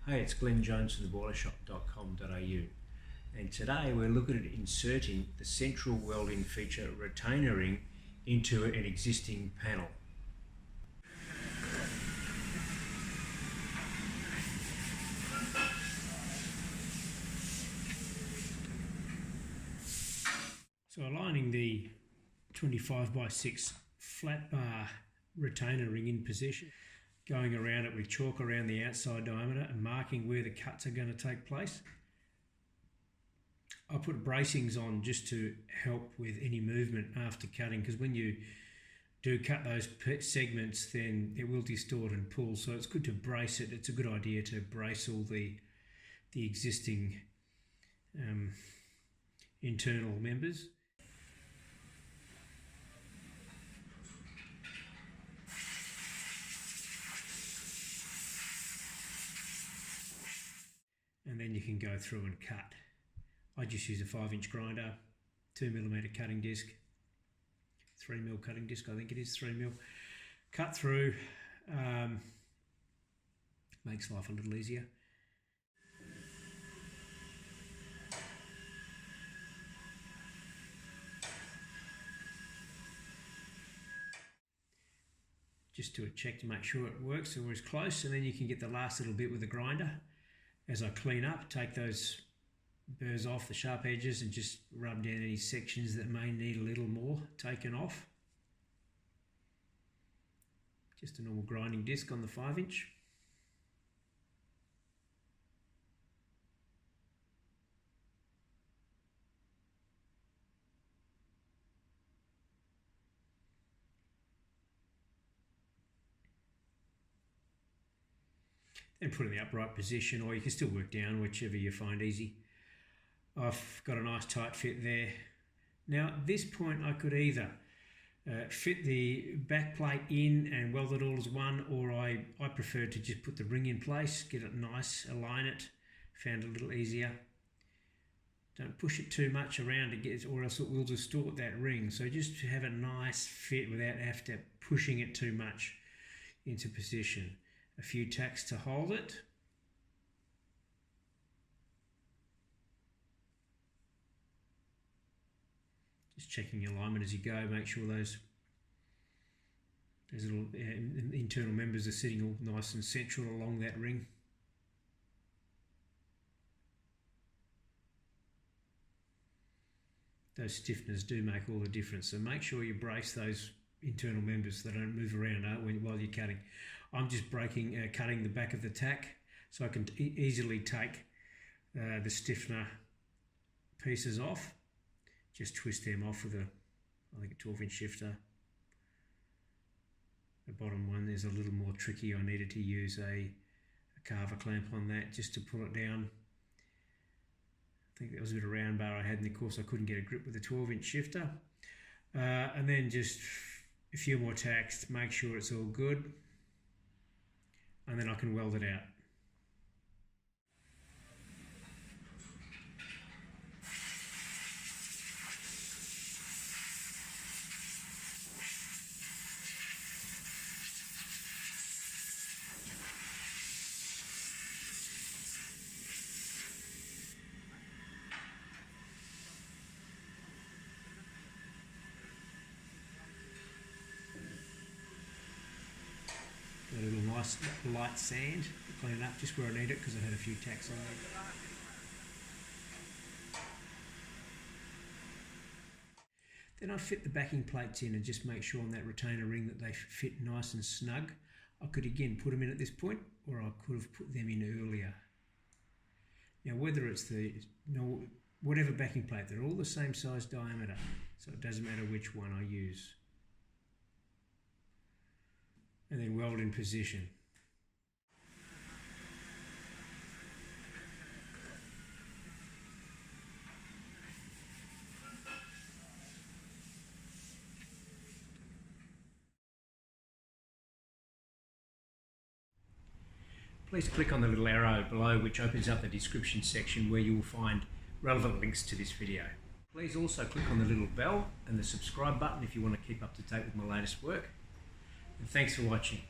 Hey, it's Glenn Jones from theboilershop.com.au, and today we're looking at inserting the central welding feature retainer ring into an existing panel. So aligning the 25x6 flat bar retainer ring in position, going around it with chalk around the outside diameter and marking where the cuts are going to take place. I put bracings on just to help with any movement after cutting, because when you do cut those segments then it will distort and pull, so it's good to brace it. It's a good idea to brace all the existing internal members. And then you can go through and cut. I just use a 5-inch grinder, 2mm cutting disc, 3mm cutting disc, I think it is 3mm. Cut through, makes life a little easier. Just do a check to make sure it works or is close, and then you can get the last little bit with the grinder. As I clean up, take those burrs off, the sharp edges, and just rub down any sections that may need a little more taken off. Just a normal grinding disc on the 5-inch. And put in the upright position, or you can still work down, whichever you find easy. I've got a nice tight fit there. Now at this point I could either fit the back plate in and weld it all as one, or I prefer to just put the ring in place, get it nice, align it. Found it a little easier. Don't push it too much around to get, or else it will distort that ring. So just to have a nice fit without having to pushing it too much into position. A few tacks to hold it. Just checking your alignment as you go, make sure those little internal members are sitting all nice and central along that ring. Those stiffeners do make all the difference, so make sure you brace those internal members so they don't move around while you're cutting. I'm just cutting the back of the tack, so I can easily take the stiffener pieces off. Just twist them off with I think a 12-inch shifter. The bottom one is a little more tricky. I needed to use a carver clamp on that just to pull it down. I think that was a bit of round bar I had, and of course I couldn't get a grip with the 12-inch shifter. And then just a few more tacks to make sure it's all good, and then I can weld it out. Got a little nice light sand to clean it up just where I need it, because I had a few tacks on there. Then I fit the backing plates in and just make sure on that retainer ring that they fit nice and snug. I could again put them in at this point, or I could have put them in earlier. Now whether it's whatever backing plate, they're all the same size diameter, so it doesn't matter which one I use. And then weld in position. Please click on the little arrow below, which opens up the description section where you will find relevant links to this video. Please also click on the little bell and the subscribe button if you want to keep up to date with my latest work. And thanks for watching.